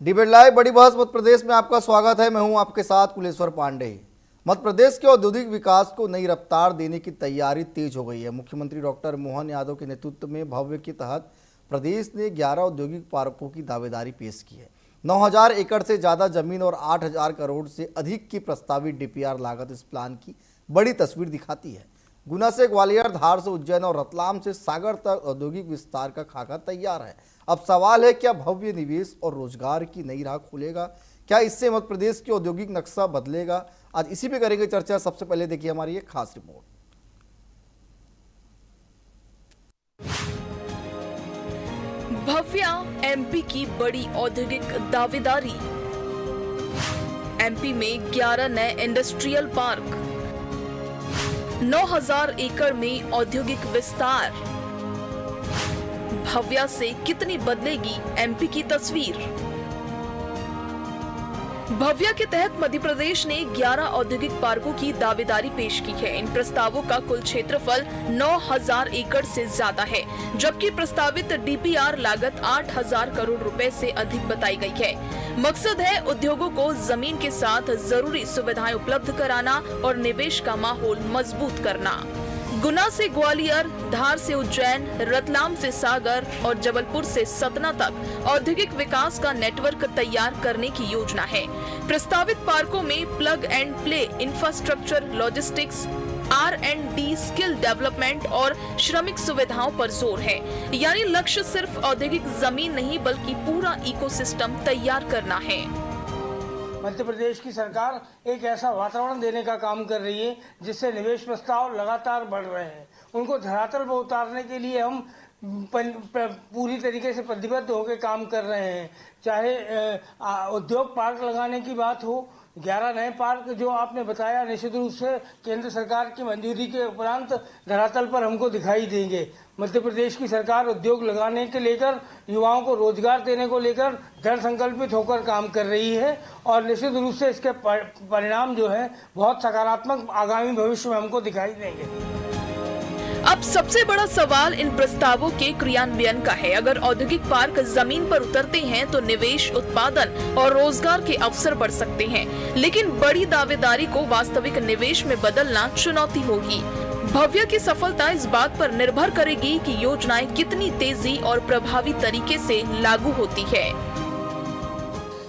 Debate live बड़ी बहस मध्य प्रदेश में आपका स्वागत है। मैं हूं आपके साथ कुलेश्वर पांडे। मध्य प्रदेश के औद्योगिक विकास को नई रफ्तार देने की तैयारी तेज हो गई है। मुख्यमंत्री डॉक्टर मोहन यादव के नेतृत्व में भव्य के तहत प्रदेश ने 11 औद्योगिक पार्कों की दावेदारी पेश की है। 9,000 एकड़ से ज़्यादा जमीन और 8,000 करोड़ से अधिक की प्रस्तावित डीपीआर लागत इस प्लान की बड़ी तस्वीर दिखाती है। गुना से ग्वालियर, धार से उज्जैन और रतलाम से सागर तक औद्योगिक विस्तार का खाका तैयार है। अब सवाल है, क्या भव्य निवेश और रोजगार की नई राह खुलेगा? क्या इससे मध्य प्रदेश की औद्योगिक नक्शा बदलेगा? आज इसी पे करेंगे चर्चा। सबसे पहले देखिए हमारी एक खास रिपोर्ट। भव्या एमपी की बड़ी औद्योगिक दावेदारी। एमपी में 11 नए इंडस्ट्रियल पार्क, 9,000 एकड़ में औद्योगिक विस्तार। भव्या से कितनी बदलेगी एमपी की तस्वीर? भव्या के तहत मध्य प्रदेश ने 11 औद्योगिक पार्कों की दावेदारी पेश की है। इन प्रस्तावों का कुल क्षेत्रफल 9,000 एकड़ से ज्यादा है, जबकि प्रस्तावित डीपीआर लागत 8,000 करोड़ रुपए से अधिक बताई गई है। मकसद है उद्योगों को जमीन के साथ जरूरी सुविधाएं उपलब्ध कराना और निवेश का माहौल मजबूत करना। गुना से ग्वालियर, धार से उज्जैन, रतलाम से सागर और जबलपुर से सतना तक औद्योगिक विकास का नेटवर्क तैयार करने की योजना है। प्रस्तावित पार्कों में plug and play infrastructure, logistics, R&D, skill development और श्रमिक सुविधाओं पर जोर है। यानी लक्ष्य सिर्फ औद्योगिक जमीन नहीं बल्कि पूरा इकोसिस्टम तैयार करना है। मध्य प्रदेश की सरकार एक ऐसा वातावरण देने का काम कर रही है जिससे निवेश प्रस्ताव लगातार बढ़ रहे हैं। उनको धरातल पर उतारने के लिए हम पूरी तरीके से प्रतिबद्ध होकर काम कर रहे हैं। चाहे उद्योग पार्क लगाने की बात हो, 11 नए पार्क जो आपने बताया निश्चित रूप से केंद्र सरकार की मंजूरी के उपरांत धरातल पर हमको दिखाई देंगे। मध्य प्रदेश की सरकार उद्योग लगाने के लेकर, युवाओं को रोजगार देने को लेकर दृढ़ संकल्पित होकर काम कर रही है और निश्चित रूप से इसके परिणाम जो है बहुत सकारात्मक आगामी भविष्य में हमको दिखाई देंगे। अब सबसे बड़ा सवाल इन प्रस्तावों के क्रियान्वयन का है। अगर औद्योगिक पार्क जमीन पर उतरते हैं तो निवेश, उत्पादन और रोजगार के अवसर बढ़ सकते हैं, लेकिन बड़ी दावेदारी को वास्तविक निवेश में बदलना चुनौती होगी। भव्या की सफलता इस बात पर निर्भर करेगी कि योजनाएं कितनी तेजी और प्रभावी तरीके से लागू होती है।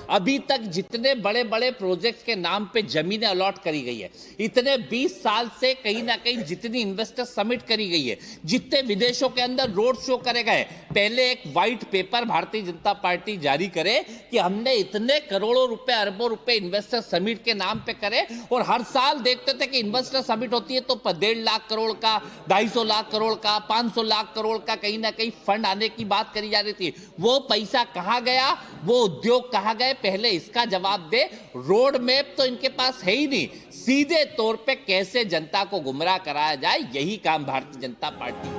अभी तक जितने बड़े बड़े प्रोजेक्ट्स के नाम पे जमीनें अलॉट करी गई है, इतने 20 साल से कहीं ना कहीं जितनी इन्वेस्टर समिट करी गई है, जितने विदेशों के अंदर रोड शो करे गए, पहले एक white paper Bharatiya Janata party जारी करे कि हमने इतने करोड़ों रुपए, अरबों रुपए इन्वेस्टर समिट के नाम पे करे, और हर साल देखते थे कि इन्वेस्टर समिट होती है तो 1.5 लाख करोड़ का, 250 लाख करोड़ का, 500 लाख करोड़ का कहीं ना कहीं फंड आने की बात करी जा रही थी। वो पैसा कहां गया? वो उद्योग कहां गए? पहले इसका जवाब दे। रोड मैप तो इनके पास है ही नहीं। सीधे तौर पे कैसे जनता को गुमराह कराया जाए, यही काम भारतीय जनता पार्टी।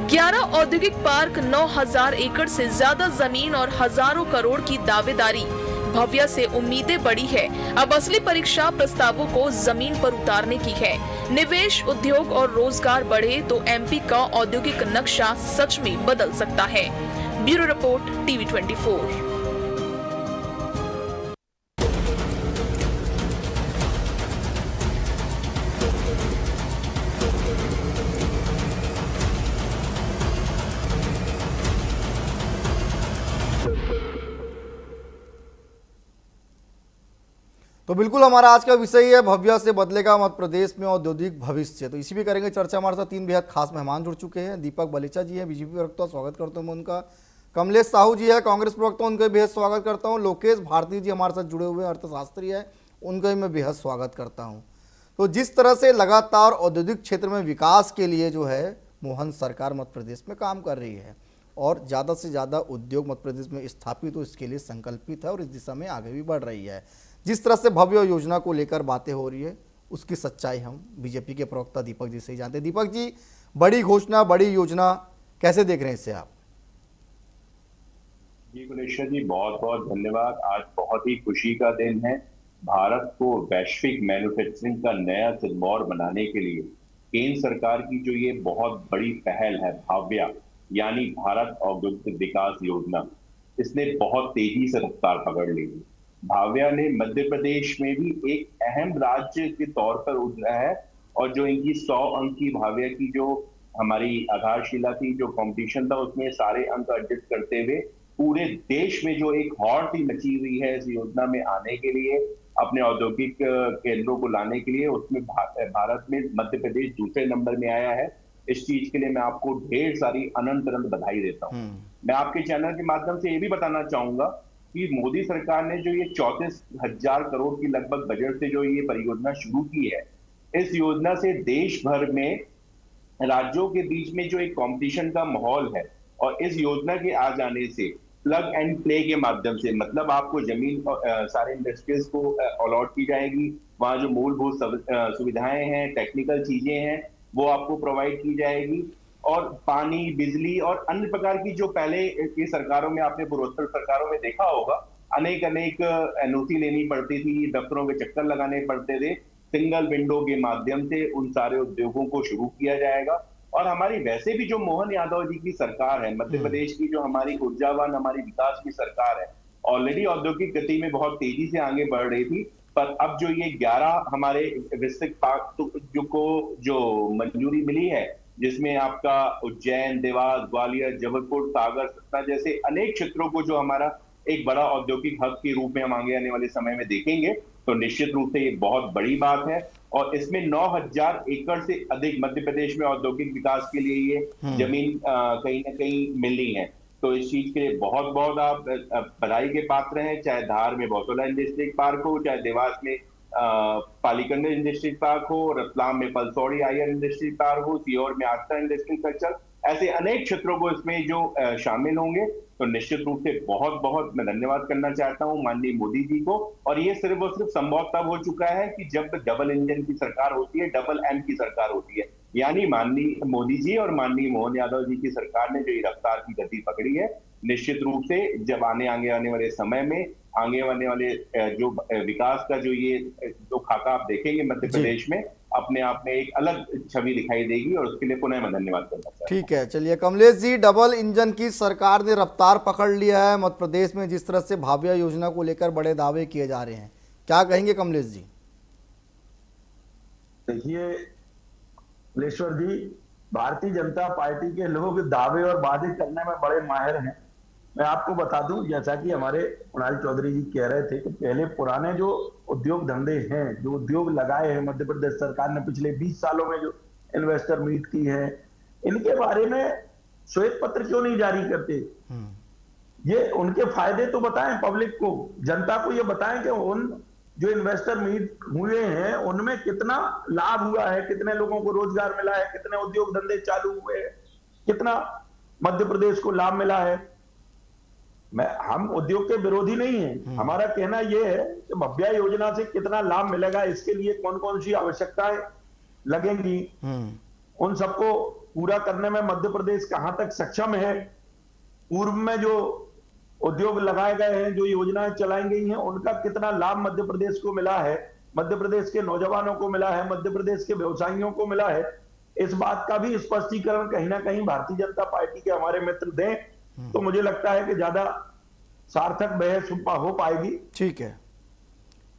11 औद्योगिक पार्क, 9,000 एकड़ से ज्यादा जमीन और हजारों करोड़ की दावेदारी। भव्या से उम्मीदें बड़ी है। अब असली परीक्षा प्रस्तावों को जमीन पर उतारने की है। निवेश, उद्योग और रोजगार बढ़े तो एमपी का औद्योगिक नक्शा सच में बदल सकता है। Bureau report, TV 24। तो बिल्कुल हमारा आज का विषय है, भव्या से बदलेगा मध्य प्रदेश में औद्योगिक भविष्य। तो इसी भी करेंगे चर्चा। हमारे साथ 3 बेहद खास मेहमान जुड़ चुके हैं। दीपक बलेचा जी हैं, बीजेपी प्रवक्ता, स्वागत करता हूँ मैं उनका। कमलेश साहू जी है, कांग्रेस प्रवक्ता, उनका बेहद स्वागत करता हूँ। लोकेश भारती जी हमारे साथ जुड़े हुए हैं, अर्थशास्त्री है, उनका भी मैं बेहद स्वागत करता हूँ। तो जिस तरह से लगातार औद्योगिक क्षेत्र में विकास के लिए जो है मोहन सरकार मध्य प्रदेश में काम कर रही है और ज़्यादा से ज़्यादा उद्योग मध्य प्रदेश में स्थापित हो, इसके लिए संकल्पित है और इस दिशा में आगे भी बढ़ रही है। जिस तरह से भव्य योजना को लेकर बातें हो रही है, उसकी सच्चाई हम बीजेपी के प्रवक्ता दीपक जी से ही जानते हैं। दीपक जी, बड़ी घोषणा, बड़ी योजना, कैसे देख रहे हैं इसे आप? जी कुलेश्वर जी, बहुत बहुत धन्यवाद। आज बहुत ही खुशी का दिन है। भारत को वैश्विक मैन्युफैक्चरिंग का नया सिरमौर बनाने के लिए केंद्र सरकार की जो ये बहुत बड़ी पहल है भव्या, यानी भारत औद्योगिक विकास योजना, इसने बहुत तेजी से रफ्तार पकड़ ली है। भाव्या ने मध्य प्रदेश में भी एक अहम राज्य के तौर पर उतरा है, और जो इनकी 100 अंक की भाव्या की जो हमारी आधारशिला थी, जो कंपटीशन था, उसमें सारे अंक एडजस्ट करते हुए पूरे देश में जो एक हॉट ही मची हुई है इस योजना में आने के लिए, अपने औद्योगिक केंद्रों को लाने के लिए, उसमें भारत में मध्य प्रदेश दूसरे नंबर में आया है। इस चीज के लिए मैं आपको ढेर सारी अनंत अनंत बधाई देता हूँ। मैं आपके चैनल के माध्यम से ये भी बताना चाहूंगा कि मोदी सरकार ने जो ये 34,000 करोड़ की लगभग बजट से जो ये परियोजना शुरू की है, इस योजना से देश भर में राज्यों के बीच में जो एक कंपटीशन का माहौल है, और इस योजना के आ जाने से प्लग एंड प्ले के माध्यम से, मतलब आपको जमीन सारे इंडस्ट्रीज को अलॉट की जाएगी, वहां जो मूलभूत सुविधाएं हैं, टेक्निकल चीजें हैं, वो आपको प्रोवाइड की जाएगी, और पानी, बिजली और अन्य प्रकार की जो पहले की सरकारों में, आपने पूर्वोत्तर सरकारों में देखा होगा, अनेक अनेक एनओसी लेनी पड़ती थी, दफ्तरों के चक्कर लगाने पड़ते थे, सिंगल विंडो के माध्यम से उन सारे उद्योगों को शुरू किया जाएगा। और हमारी वैसे भी जो मोहन यादव जी की सरकार है, मध्य प्रदेश की जो हमारी ऊर्जावान, हमारी विकास की सरकार है, ऑलरेडी औद्योगिक गति में बहुत तेजी से आगे बढ़ रही थी, पर अब जो ये 11 हमारे विकसित पार्क को जो मंजूरी मिली है, जिसमें आपका उज्जैन, देवास, ग्वालियर, जबलपुर, सागर, सतना जैसे अनेक क्षेत्रों को जो हमारा एक बड़ा औद्योगिक हब के रूप में हम आगे आने वाले समय में देखेंगे, तो निश्चित रूप से ये बहुत बड़ी बात है। और इसमें 9,000 एकड़ से अधिक मध्य प्रदेश में औद्योगिक विकास के लिए ये जमीन कहीं ना कहीं मिलनी है। तो इस चीज के लिए बहुत बहुत आप बधाई के पात्र हैं, चाहे धार में बौसोला इंडस्ट्रियल पार्क हो, चाहे देवास में पालीकंद इंडस्ट्रियल पार्क हो, रतलाम में पलसौड़ी आयर इंडस्ट्रियल पार्क हो, सीहोर में आस्था इंडस्ट्रियल कल्चर, ऐसे अनेक क्षेत्रों को इसमें जो शामिल होंगे, तो निश्चित रूप से बहुत बहुत मैं धन्यवाद करना चाहता हूं माननीय मोदी जी को। और ये सिर्फ और सिर्फ संभव तब हो चुका है कि जब डबल इंजन की सरकार होती है, डबल एम की सरकार होती है, यानी माननीय मोदी जी और माननीय मोहन यादव जी की सरकार ने जो ये रफ्तार की गति पकड़ी है, निश्चित रूप से जब आने वाले समय में आगे आने वाले जो विकास का जो ये जो खाका आप देखेंगे मध्य प्रदेश में, अपने आप में एक अलग छवि दिखाई देगी, और उसके लिए पुनः मैं धन्यवाद करना चाहता हूं। ठीक है, चलिए कमलेश जी, डबल इंजन की सरकार ने रफ्तार पकड़ लिया है मध्य प्रदेश में, जिस तरह से भाव्या योजना को लेकर बड़े दावे किए जा रहे हैं, क्या कहेंगे कमलेश जी? देखिए कलेश्वर जी, भारतीय जनता पार्टी के लोग दावे और वादे करने में बड़े माहिर हैं। मैं आपको बता दूं, जैसा कि हमारे कुणाल चौधरी जी कह रहे थे कि पहले पुराने जो उद्योग धंधे हैं, जो उद्योग लगाए हैं मध्य प्रदेश सरकार ने पिछले 20 सालों में, जो इन्वेस्टर मीट की है, इनके बारे में श्वेत पत्र क्यों नहीं जारी करते? ये उनके फायदे तो बताएं पब्लिक को, जनता को ये बताएं कि उन जो इन्वेस्टर मीट हुए हैं उनमें कितना लाभ हुआ है, कितने लोगों को रोजगार मिला है, कितने उद्योग धंधे चालू हुए हैं, कितना मध्य प्रदेश को लाभ मिला है। हम उद्योग के विरोधी नहीं हैं, हमारा कहना यह है कि भव्या योजना से कितना लाभ मिलेगा, इसके लिए कौन कौन सी आवश्यकताएं लगेंगी, उन सबको पूरा करने में मध्य प्रदेश कहां तक सक्षम है। पूर्व में जो उद्योग लगाए गए हैं, जो योजनाएं चलाई गई हैं, उनका कितना लाभ मध्य प्रदेश को मिला है, मध्य प्रदेश के नौजवानों को मिला है, मध्य प्रदेश के व्यवसायियों को मिला है, इस बात का भी स्पष्टीकरण कहीं ना कहीं भारतीय जनता पार्टी के हमारे मित्र दें, तो मुझे लगता है कि ज्यादा सार्थक बहस हो पाएगी। ठीक है,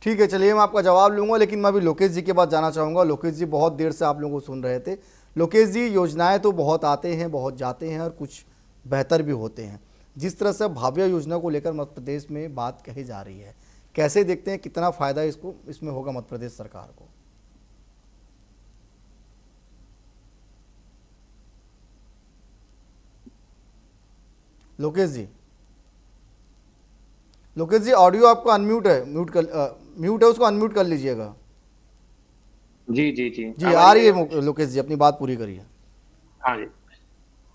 ठीक है, चलिए मैं आपका जवाब लूंगा, लेकिन मैं अभी लोकेश जी के पास जाना चाहूंगा। लोकेश जी, बहुत देर से आप लोगों को सुन रहे थे। लोकेश जी, योजनाएं तो बहुत आते हैं, बहुत जाते हैं, और कुछ बेहतर भी होते हैं। जिस तरह से भाव्या योजना को लेकर मध्य प्रदेश में बात कही जा रही है, कैसे देखते हैं, कितना फायदा इसमें होगा मध्य प्रदेश सरकार को? लोकेश जी, लोकेश जी, ऑडियो आपका अनम्यूट है, म्यूट है, उसको अनम्यूट कर लीजिएगा। जी जी जी जी, आ रही है लोकेश जी, अपनी बात पूरी करिए। हाँ जी,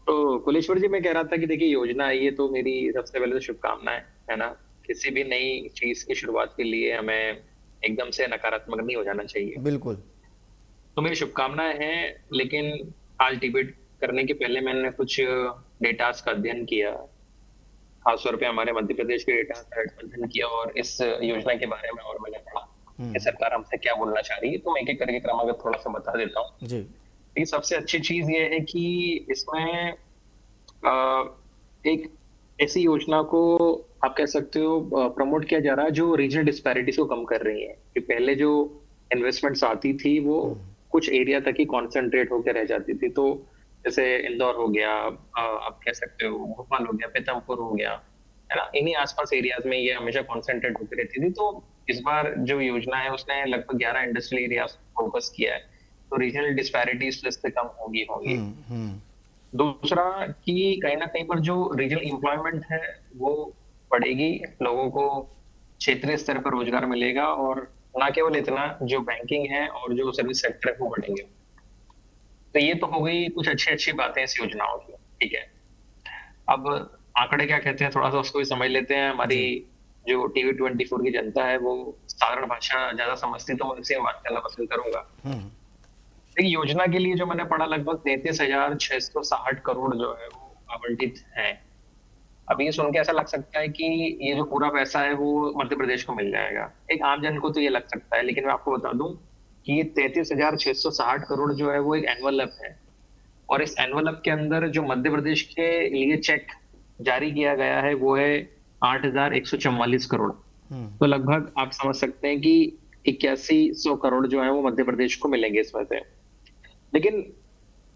तो कुलेश्वर जी, मैं कह रहा था कि देखिए योजना आई है तो मेरी सबसे पहले तो शुभकामनाएं, है ना। किसी भी नई चीज की शुरुआत के लिए हमें एकदम से नकारात्मक नहीं हो जाना चाहिए। बिल्कुल। तो मेरी शुभकामनाएं हैं, लेकिन आज डिबेट करने के पहले मैंने कुछ डेटास का अध्ययन किया, खासतौर पे हमारे मध्य प्रदेश के डेटा का अध्ययन किया, और इस योजना के बारे में और मैंने पढ़ा कि सरकार हमसे क्या बोलना चाह रही है। तो मैं एक एक करके क्रमागत थोड़ा सा बता देता हूँ जी। सबसे अच्छी चीज ये है कि इसमें एक ऐसी योजना को आप कह सकते हो प्रमोट किया जा रहा है जो रीजनल डिस्पैरिटीज को कम कर रही है। कि पहले जो इन्वेस्टमेंट्स आती थी वो कुछ एरिया तक ही कॉन्सेंट्रेट होकर रह जाती थी। तो जैसे इंदौर हो गया, आप कह सकते हो भोपाल हो गया, पीतमपुर हो गया, है ना, इन्हीं आसपास एरियाज में ये हमेशा कॉन्सेंट्रेट होती रहती थी। तो इस बार जो योजना है उसने लगभग 11 इंडस्ट्रियल एरियाज फोकस किया है, तो रीजनल डिस्पैरिटीज इससे कम होगी होगी। दूसरा कि कहीं ना कहीं पर जो रीजनल एम्प्लॉयमेंट है वो बढ़ेगी, लोगों को क्षेत्रीय स्तर पर रोजगार मिलेगा, और ना केवल इतना, जो बैंकिंग है और जो सर्विस सेक्टर है वो बढ़ेंगे। तो ये तो हो गई कुछ अच्छी अच्छी बातें इस योजनाओं की, ठीक है। अब आंकड़े क्या कहते हैं थोड़ा सा उसको भी समझ लेते हैं। हमारी जो टीवी 24 की जनता है वो साधारण भाषा ज्यादा समझती, तो मैं इसे बात करना पसंद करूंगा। देखिए, योजना के लिए जो मैंने पढ़ा लगभग 33,660 करोड़ जो है वो आवंटित है। अब ये सुन के ऐसा लग सकता है कि ये जो पूरा पैसा है वो मध्य प्रदेश को मिल जाएगा। एक आम जन को तो ये लग सकता है, लेकिन मैं आपको बता दूं कि ये 33,660 करोड़ जो है वो एक एनवलप है, और इस एनवलप के अंदर जो मध्य प्रदेश के लिए चेक जारी किया गया है वो है 8,144 करोड़। तो लगभग आप समझ सकते हैं कि 8100 करोड़ जो है वो मध्य प्रदेश को मिलेंगे इसमें से। लेकिन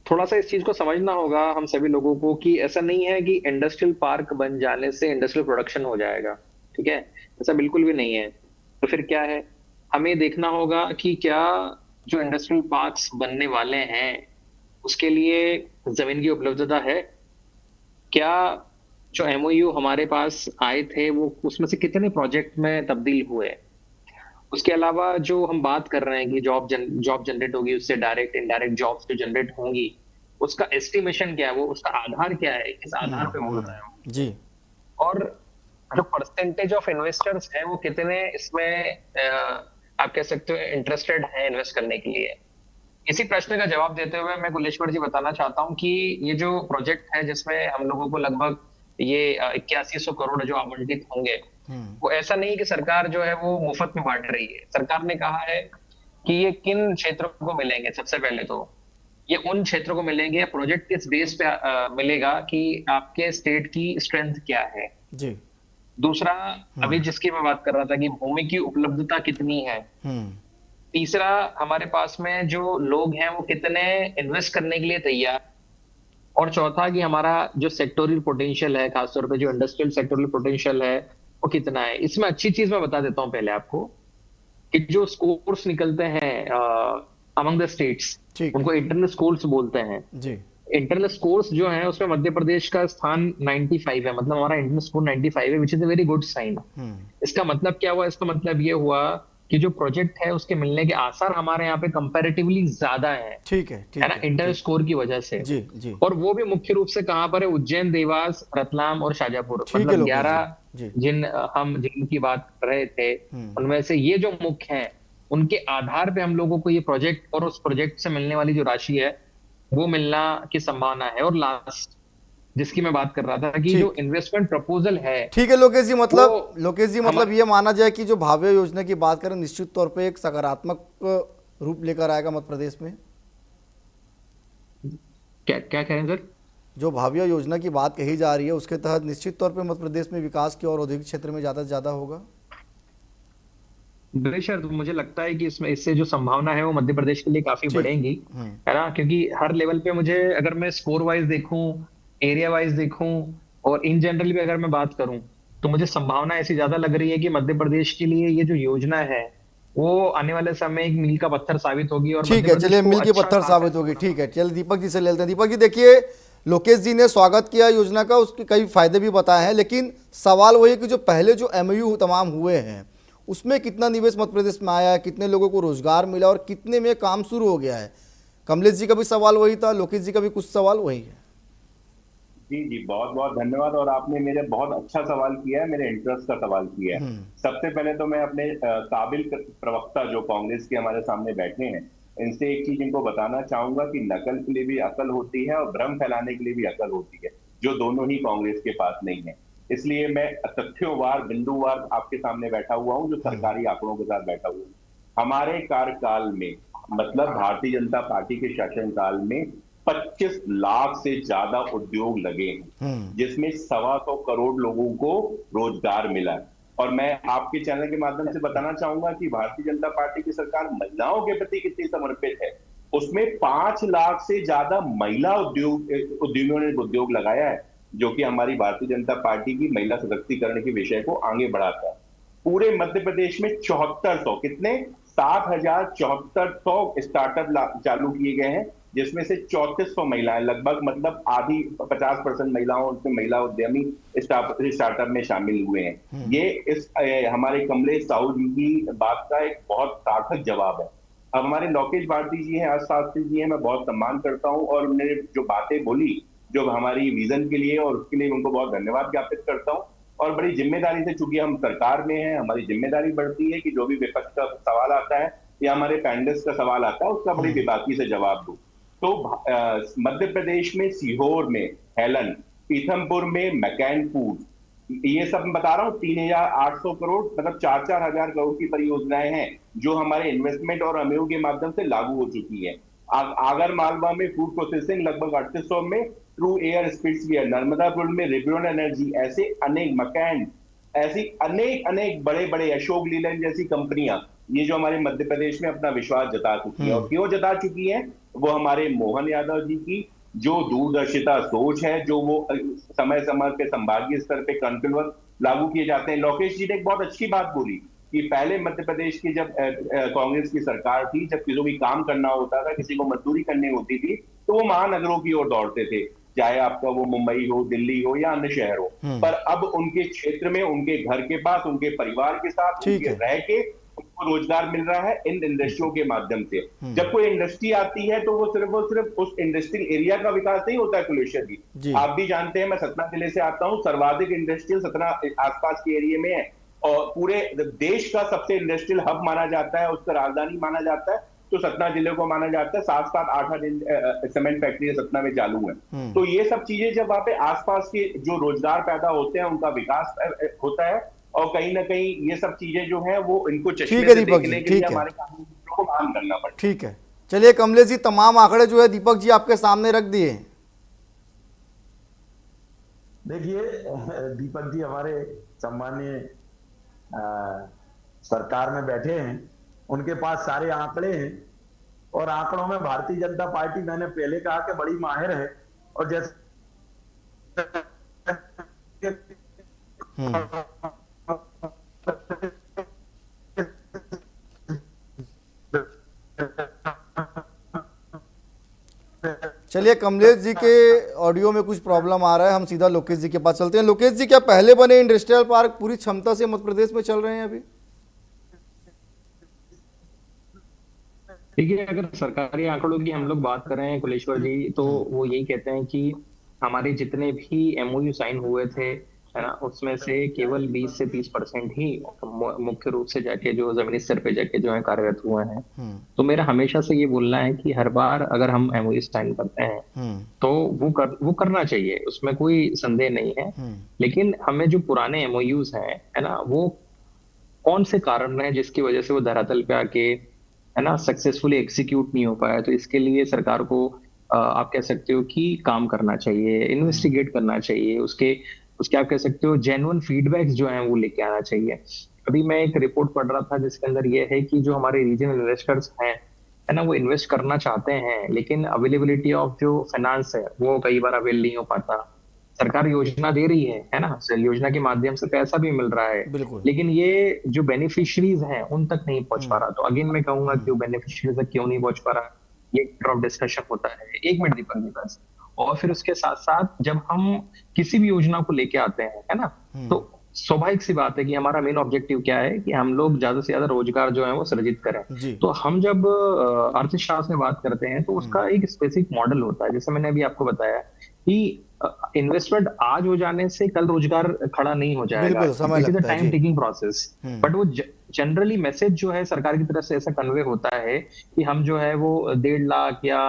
थोड़ा सा इस चीज को समझना होगा हम सभी लोगों को कि ऐसा नहीं है कि इंडस्ट्रियल पार्क बन जाने से इंडस्ट्रियल प्रोडक्शन हो जाएगा, ठीक है, ऐसा बिल्कुल भी नहीं है। तो फिर क्या है, हमें देखना होगा कि क्या जो इंडस्ट्रियल पार्क्स बनने वाले हैं उसके लिए जमीन की उपलब्धता है, क्या जो एमओयू हमारे पास आए थे वो उसमें से कितने प्रोजेक्ट में तब्दील हुए, उसके अलावा जो हम बात कर रहे हैं कि जॉब जनरेट होगी, उससे डायरेक्ट इनडायरेक्ट जॉब्स जो जनरेट होंगी, उसका एस्टिमेशन क्या है, वो उसका आधार क्या है, किस आधार पे बोल रहे हैं जी। और जो परसेंटेज ऑफ इन्वेस्टर्स हैं वो कितने इसमें आप कह सकते हो इंटरेस्टेड हैं इन्वेस्ट करने के लिए। इसी प्रश्न का जवाब देते हुए मैं गुलेश्वर जी बताना चाहता हूं कि ये जो प्रोजेक्ट है जिसमें हम लोगों को लगभग ये 8100 करोड़ जो आवंटित होंगे, वो ऐसा नहीं कि सरकार जो है वो मुफ्त में बांट रही है। सरकार ने कहा है कि ये किन क्षेत्रों को मिलेंगे। सबसे पहले तो ये उन क्षेत्रों को मिलेंगे, प्रोजेक्ट किस बेस पे मिलेगा कि आपके स्टेट की स्ट्रेंथ क्या है। जी। दूसरा, अभी जिसकी मैं बात कर रहा था कि भूमि की उपलब्धता कितनी है। तीसरा, हमारे पास में जो लोग हैं वो कितने इन्वेस्ट करने के लिए तैयार, और चौथा कि हमारा जो सेक्टोरियल पोटेंशियल है, खासतौर पे जो इंडस्ट्रियल सेक्टोरियल पोटेंशियल है वो कितना है। इसमें अच्छी चीज मैं बता देता हूं पहले आपको कि जो स्कोर्स निकलते हैं अमंग द स्टेट्स, उनको इंटरनल स्कोर्स बोलते हैं जी। इंटरनल स्कोर्स जो है उसमें मध्य प्रदेश का स्थान 95 है, मतलब हमारा इंटरनल स्कोर 95 है, which is a very good sign. इसका मतलब क्या हुआ, इसका मतलब ये हुआ कि जो प्रोजेक्ट है उसके मिलने के आसार हमारे यहाँ पे कंपैरेटिवली ज्यादा है, ठीक है ना, इंटरनल स्कोर की वजह से। जी जी। और वो भी मुख्य रूप से कहाँ पर है, उज्जैन, देवास, रतलाम और शाजापुर, ठीक है मतलब लोकेश 11 जी। जिनकी बात कर रहे थे उनमें से ये जो मुख्य हैं, उनके आधार पे हम लोगों को ये प्रोजेक्ट और उस प्रोजेक्ट से मिलने वाली जो राशि है वो मिलना की संभावना है। और लास्ट जिसकी मैं बात कर रहा था कि जो इन्वेस्टमेंट प्रपोजल है, ठीक है लोकेश जी, मतलब ये माना जाए कि जो भाव्य योजना की बात करें निश्चित तौर पे एक सकारात्मक रूप लेकर आएगा मध्य प्रदेश में। क्या क्या कह रहे हैं सर? जो भाव्य योजना की बात कही जा रही है उसके तहत निश्चित तौर पे मध्य प्रदेश में विकास की और औद्योगिक क्षेत्र में ज्यादा से ज्यादा होगा। बेशक, तो मुझे लगता है कि इसमें इससे जो संभावना है वो मध्य प्रदेश के लिए काफी बढ़ेंगी, है ना, क्योंकि हर लेवल पे मुझे, अगर मैं स्कोर वाइज देखूं, एरिया वाइज देखूं और इन जनरल भी अगर मैं बात करूं, तो मुझे संभावना ऐसी ज्यादा लग रही है कि मध्य प्रदेश के लिए ये जो योजना है वो आने वाले समय एक मील का पत्थर साबित होगी। और ठीक है, चलिए मील की पत्थर साबित होगी। ठीक है, चलिए दीपक जी से ले लेते हैं। दीपक जी देखिए, लोकेश जी ने स्वागत किया योजना का, उसके कई फायदे भी बताए हैं, लेकिन सवाल वही कि जो पहले जो एमओयू तमाम हुए हैं उसमें कितना निवेश मध्य प्रदेश में आया है, कितने लोगों को रोजगार मिला और कितने में काम शुरू हो गया है। कमलेश जी का भी सवाल वही था, लोकेश जी का भी कुछ सवाल वही है। जी जी, बहुत बहुत धन्यवाद। और आपने मेरे बहुत अच्छा सवाल किया है, मेरे इंटरेस्ट का सवाल किया है। सबसे पहले तो मैं अपने काबिल प्रवक्ता जो कांग्रेस के हमारे सामने बैठे हैं इनसे एक चीज इनको बताना चाहूंगा कि नकल के लिए भी अकल होती है और भ्रम फैलाने के लिए भी अकल होती है, जो दोनों ही कांग्रेस के पास नहीं है। इसलिए मैं तथ्योवार बिंदुवार आपके सामने बैठा हुआ हूं, जो सरकारी आंकड़ों के साथ बैठा हुआ हूं। हमारे कार्यकाल में, मतलब भारतीय जनता पार्टी के शासनकाल में 25 लाख से ज्यादा उद्योग लगे हैं, जिसमें 125 करोड़ लोगों को रोजगार मिला है। और मैं आपके चैनल के माध्यम से बताना चाहूंगा कि भारतीय जनता पार्टी की सरकार महिलाओं के प्रति कितनी समर्पित है। उसमें 5 लाख से ज्यादा महिला उद्यमियों ने उद्योग लगाया है, जो कि हमारी भारतीय जनता पार्टी की महिला सशक्तिकरण के विषय को आगे बढ़ाता है। पूरे मध्य प्रदेश में 7400 कितने 7,7400 स्टार्टअप चालू किए गए हैं, जिसमें से 3400 महिलाएं, लगभग मतलब आधी 50% महिलाओं उसमें महिला उद्यमी स्टार्टअप में शामिल हुए हैं। ये इस हमारे कमलेश साहू जी की बात का एक बहुत सार्थक जवाब है। अब हमारे लोकेश भारती जी हैं, हर्ष शास्त्री जी हैं, मैं बहुत सम्मान करता हूं और उन्होंने जो बातें बोली जो हमारी विजन के लिए, और उसके लिए उनको बहुत धन्यवाद ज्ञापित करता हूं। और बड़ी जिम्मेदारी से, चूंकि हम सरकार में हैं, हमारी जिम्मेदारी बढ़ती है कि जो भी विपक्ष का सवाल आता है या हमारे पैनलिस्ट का सवाल आता है उसका बड़ी बेबाकी से जवाब दो। तो मध्य प्रदेश में सीहोर में हेलन, पीथमपुर में मैकैन फूड, ये सब मैं बता रहा हूँ 3,800 करोड़ मतलब 4-4 हजार करोड़ की परियोजनाएं हैं जो हमारे इन्वेस्टमेंट और एमओयू के माध्यम से लागू हो चुकी है। आगर मालवा में फूड प्रोसेसिंग लगभग 3800 में, ट्रू एयर स्पिट्सवियर, नर्मदापुर में रिब्यून एनर्जी, ऐसे अनेक मकैन, ऐसी अनेक बड़े बड़े अशोक लीलैंड जैसी कंपनियां ये जो हमारे मध्य प्रदेश में अपना विश्वास जता चुकी है। और क्यों जता चुकी है? वो हमारे मोहन यादव जी की जो दूरदर्शिता सोच है, जो वो समय समय पे संभागीय स्तर पे कंटिन्यूअस लागू किए जाते हैं। लोकेश जी ने एक बहुत अच्छी बात बोली कि पहले मध्य प्रदेश की जब कांग्रेस की सरकार थी, जब किसी भी काम करना होता था, किसी को मजदूरी करनी होती थी, तो वो महानगरों की ओर दौड़ते थे, चाहे आपका वो मुंबई हो, दिल्ली हो या अन्य शहर हो। पर अब उनके क्षेत्र में, उनके घर के पास, उनके परिवार के साथ उनके रह के उनको रोजगार मिल रहा है इन इंडस्ट्रियों के माध्यम से। जब कोई इंडस्ट्री आती है तो वो सिर्फ उस इंडस्ट्रियल एरिया का विकास नहीं होता है कुलेश्वर जी। आप भी जानते हैं, मैं सतना जिले से आता हूँ, सर्वाधिक इंडस्ट्रियल सतना आसपास के एरिया में है और पूरे देश का सबसे इंडस्ट्रियल हब माना जाता है, उसका राजधानी माना जाता है, तो सतना जिले को माना जाता है। 7-7, 8 सीमेंट फैक्ट्री सतना में चालू है। तो ये सब चीजें जब वहां पे आसपास के जो रोजगार पैदा होते हैं उनका विकास होता है, और कहीं ना कहीं ये सब चीजें जो है वो इनको चश्मे से देखने के लिए हमारे कानून को काम करना पड़ता है। ठीक है, चलिए कमलेश जी, तमाम आंकड़े जो है दीपक जी आपके सामने रख दिए। देखिए दीपक जी हमारे सम्मानीय सरकार में बैठे हैं, उनके पास सारे आंकड़े हैं और आंकड़ों में भारतीय जनता पार्टी, मैंने पहले कहा कि बड़ी माहिर है। और जैसे चलिए कमलेश जी के ऑडियो में कुछ प्रॉब्लम आ रहा है, हम सीधा लोकेश जी के पास चलते हैं। लोकेश जी, क्या पहले बने इंडस्ट्रियल पार्क पूरी क्षमता से मध्य प्रदेश में चल रहे हैं अभी? देखिए, अगर सरकारी आंकड़ों की हम लोग बात कर रहे हैं कुलेश्वर जी, तो वो यही कहते हैं कि हमारे जितने भी एमओयू साइन हुए थे, है ना, उसमें से केवल 20 से 30% ही मुख्य रूप से जाके जो जमीनी स्तर पे जाके जो है कार्यरत हुए हैं। तो मेरा हमेशा से ये बोलना है कि हर बार अगर हम एमओयू साइन करते हैं तो वो करना चाहिए, उसमें कोई संदेह नहीं है। लेकिन हमें जो पुराने एमओयूज हैं, है ना, वो कौन से कारण है जिसकी वजह से वो धरातल पे आके, है ना, सक्सेसफुली एग्जीक्यूट नहीं हो पाया। तो इसके लिए सरकार को आप कह सकते हो कि काम करना चाहिए, इन्वेस्टिगेट करना चाहिए, उसके आप कह सकते हो जेन्युइन फीडबैक्स जो हैं वो लेके आना चाहिए। अभी मैं एक रिपोर्ट पढ़ रहा था जिसके अंदर ये है कि जो हमारे रीजनल इन्वेस्टर्स हैं, है ना, वो इन्वेस्ट करना चाहते हैं, लेकिन अवेलेबिलिटी ऑफ जो फाइनेंस है वो कई बार अवेल नहीं हो पाता। सरकार योजना दे रही है ना, योजना के माध्यम से पैसा भी मिल रहा है, लेकिन ये जो बेनिफिशियरीज हैं उन तक नहीं पहुंच पा रहा। तो अगेन मैं कहूंगा कि वो बेनिफिशियरीज तक क्यों नहीं पहुंच पा रहा, ये ड्रॉप डिस्कशन होता है। 1 मिनट दीपक जी बस। और फिर उसके साथ साथ जब हम किसी भी योजना को लेके आते हैं, है ना, तो स्वाभाविक सी बात है कि हमारा मेन ऑब्जेक्टिव क्या है कि हम लोग ज्यादा से ज्यादा रोजगार जो है वो सृजित करें। तो हम जब अर्थशास्त्र में बात करते हैं तो उसका एक स्पेसिफिक मॉडल होता है, जैसे मैंने अभी आपको बताया कि इन्वेस्टमेंट आज हो जाने से कल रोजगार खड़ा नहीं हो जाएगा, it is a time taking process. But वो जनरली मैसेज जो है सरकार की तरफ से ऐसा कन्वे होता है कि हम जो है वो 1.5 लाख या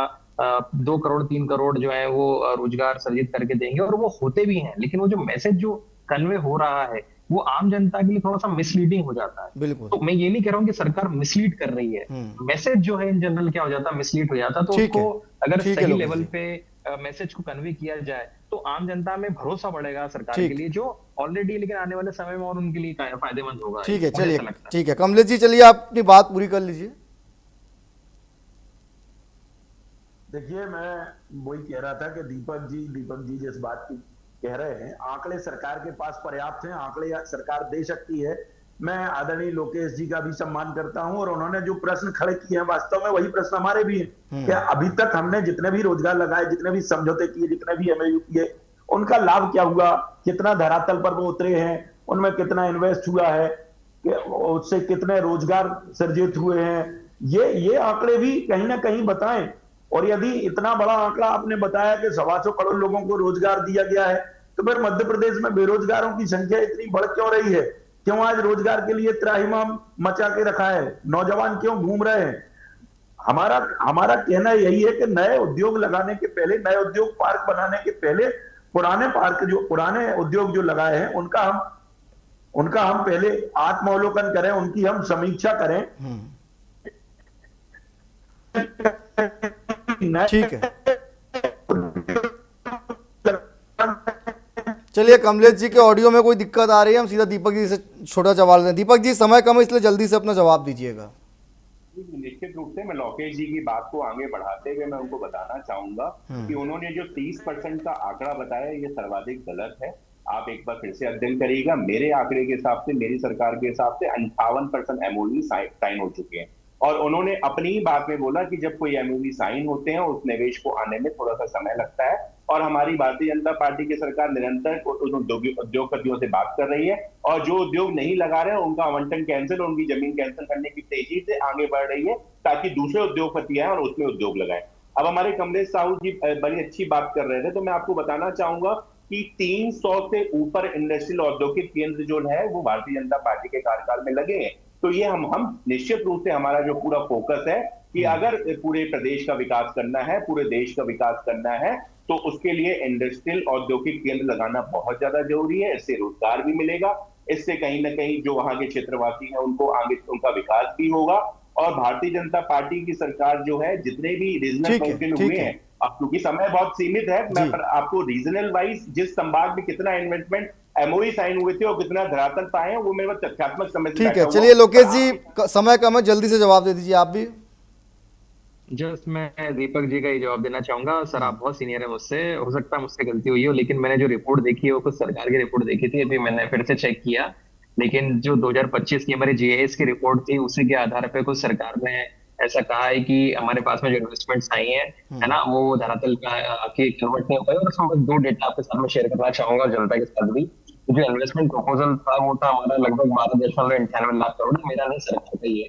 2 करोड़ 3 करोड़ जो है वो रोजगार सृजित करके देंगे, और वो होते भी हैं। लेकिन वो जो मैसेज जो कन्वे हो रहा है वो आम जनता के लिए थोड़ा सा मिसलीडिंग हो जाता है। बिल्कुल। तो मैं ये नहीं कह रहा हूँ कि सरकार मिसलीड कर रही है, मैसेज जो है इन जनरल क्या हो जाता है, मिसलीड हो जाता, तो ठीक है। उसको अगर ठीक है सही लोकेश लेवल जी। पे मैसेज को कन्वे किया जाए तो आम जनता में भरोसा बढ़ेगा सरकार के ठीक। लिए, जो ऑलरेडी लेकिन आने वाले समय में और उनके लिए फायदेमंद होगा, ठीक है, मुझे चलिए। ऐसा लगता है। ठीक है कमलेश जी, चलिए आप अपनी बात पूरी कर लीजिए। देखिए, मैं वही कह रहा था कि दीपक जी जिस बात की कह रहे हैं, आंकड़े सरकार के पास पर्याप्त हैं, आंकड़े सरकार दे सकती है। मैं आदरणीय लोकेश जी का भी सम्मान करता हूं, और उन्होंने जो प्रश्न खड़े किए हैं वास्तव में वही प्रश्न हमारे भी हैं कि अभी तक हमने जितने भी रोजगार लगाए, जितने भी समझौते किए, जितने भी एमओयू किए, उनका लाभ क्या हुआ, कितना धरातल पर वो उतरे हैं, उनमें कितना इन्वेस्ट हुआ है, उससे कितने रोजगार सृजित हुए हैं, ये आंकड़े भी कहीं ना कहीं बताएं। और यदि इतना बड़ा आंकड़ा आपने बताया कि 125 करोड़ लोगों को रोजगार दिया गया है, तो फिर मध्य प्रदेश में बेरोजगारों की संख्या इतनी बढ़ क्यों रही है? क्यों आज रोजगार के लिए त्राहिमाम मचा के रखा है? नौजवान क्यों घूम रहे हैं? हमारा कहना यही है कि नए उद्योग लगाने के पहले, नए उद्योग पार्क बनाने के पहले, पुराने उद्योग जो लगाए हैं उनका हम पहले आत्मावलोकन करें, उनकी हम समीक्षा करें। ठीक है, चलिए कमलेश जी के ऑडियो में कोई दिक्कत आ रही है, हम सीधा दीपक जी से छोटा सवाल दें। दीपक जी, समय कम है इसलिए जल्दी से अपना जवाब दीजिएगा। निश्चित रूप से मैं लोकेश जी की बात को आगे बढ़ाते हुए मैं उनको बताना चाहूंगा कि उन्होंने जो 30% का आंकड़ा बताया ये सर्वाधिक गलत है। आप एक बार फिर से अध्ययन करिएगा। मेरे आंकड़े के हिसाब से, मेरी सरकार के हिसाब से 58% एमओयू साइन हो चुके हैं, और उन्होंने अपनी ही बात में बोला कि जब कोई एमओयू साइन होते हैं उस निवेश को आने में थोड़ा सा समय लगता है, और हमारी भारतीय जनता पार्टी की सरकार निरंतर उद्योगपतियों से बात कर रही है, और जो उद्योग नहीं लगा रहे हैं उनका आवंटन कैंसिल, उनकी जमीन कैंसिल करने की तेजी से आगे बढ़ रही है ताकि दूसरे उद्योगपति आए और उसमें उद्योग लगाएं। अब हमारे कमलेश साहू जी बड़ी अच्छी बात कर रहे थे, तो मैं आपको बताना चाहूंगा कि 300 से ऊपर इंडस्ट्रियल औद्योगिक केंद्र जो है वो भारतीय जनता पार्टी के कार्यकाल में लगे हैं। तो ये हम निश्चित रूप से, हमारा जो पूरा फोकस है कि अगर पूरे प्रदेश का विकास करना है, पूरे देश का विकास करना है, तो उसके लिए इंडस्ट्रियल औद्योगिक केंद्र लगाना बहुत ज्यादा जरूरी है। इससे रोजगार भी मिलेगा, इससे कहीं ना कहीं जो वहां के क्षेत्रवासी हैं उनको आगे उनका विकास भी होगा। और भारतीय जनता पार्टी की सरकार जो है, जितने भी रीजनल काउंसिल हुए हैं, अब क्योंकि समय बहुत सीमित है, मैं आपको रीजनल वाइज जिस संभाग में कितना इन्वेस्टमेंट एमओयू साइन हुए थे और कितना धरातल पाए हैं वो मेरे पास तथ्यात्मक समझ। ठीक है, चलिए लोकेश जी, समय कम है, जल्दी से जवाब दे दीजिए आप भी। जस्ट मैं दीपक जी का ही जवाब देना चाहूंगा। सर, आप बहुत सीनियर है मुझसे, हो सकता है मुझसे गलती हुई हो, लेकिन मैंने जो रिपोर्ट देखी है वो कुछ सरकार की रिपोर्ट देखी थी, अभी मैंने फिर से चेक किया, लेकिन जो 2025 की हमारी जीआईएस की रिपोर्ट थी उसी के आधार पे कुछ सरकार ने ऐसा कहा है कि हमारे पास में जो इन्वेस्टमेंट्स आई है ना, वो धरातल का की कन्वर्ट नहीं हो पाए। और उसमें बस 2 डेटा आपके साथ में शेयर करना चाहूंगा, जनता के साथ भी। जो इन्वेस्टमेंट प्रपोजल था वो था हमारा लगभग 12.98 लाख करोड़, मेरा नहीं सरकार का ही है।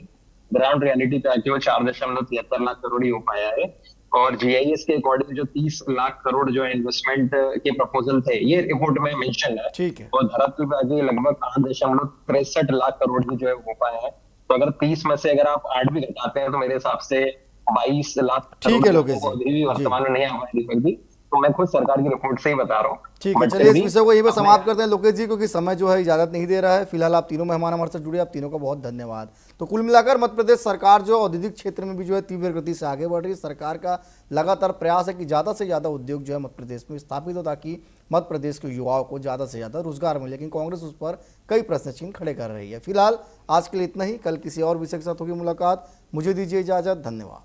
ग्राउंड रियलिटी पे केवल 4.73 लाख करोड़ ही हो पाया है। और जीआईएस के अकॉर्डिंग जो 30 लाख करोड़ जो इन्वेस्टमेंट के प्रपोजल थे, ये रिपोर्ट में मेंशन है। ठीक है। और धरातल पे आके लगभग 8.63 लाख करोड़ ही जो है हो पाए हैं। तो अगर 30 में से अगर आप 8 भी घटाते हैं तो मेरे हिसाब से 22 लाख ठीक है लोकेश जी, अभी भी वर्तमान में नहीं आ पाएगी। तो मैं खुद सरकार की रिपोर्ट से ही बता रहा हूँ। ठीक है, चलिए इस विषय को यहीं पे समाप्त करते हैं लोकेश जी, क्योंकि समय जो है इजाजत नहीं दे रहा है। फिलहाल आप तीनों मेहमान हमारे साथ जुड़े, आप तीनों का बहुत धन्यवाद। तो कुल मिलाकर मध्य प्रदेश सरकार जो औद्योगिक क्षेत्र में भी जो है तीव्र गति से आगे बढ़ रही है। सरकार का लगातार प्रयास है कि ज़्यादा से ज़्यादा उद्योग जो है मध्य प्रदेश में स्थापित हो, ताकि मध्य प्रदेश के युवाओं को ज़्यादा से ज़्यादा रोजगार मिले। लेकिन कांग्रेस उस पर कई प्रश्न चिन्ह खड़े कर रही है। फिलहाल आज के लिए इतना ही, कल किसी और विषय के साथ होगी मुलाकात। मुझे दीजिए इजाजत, धन्यवाद।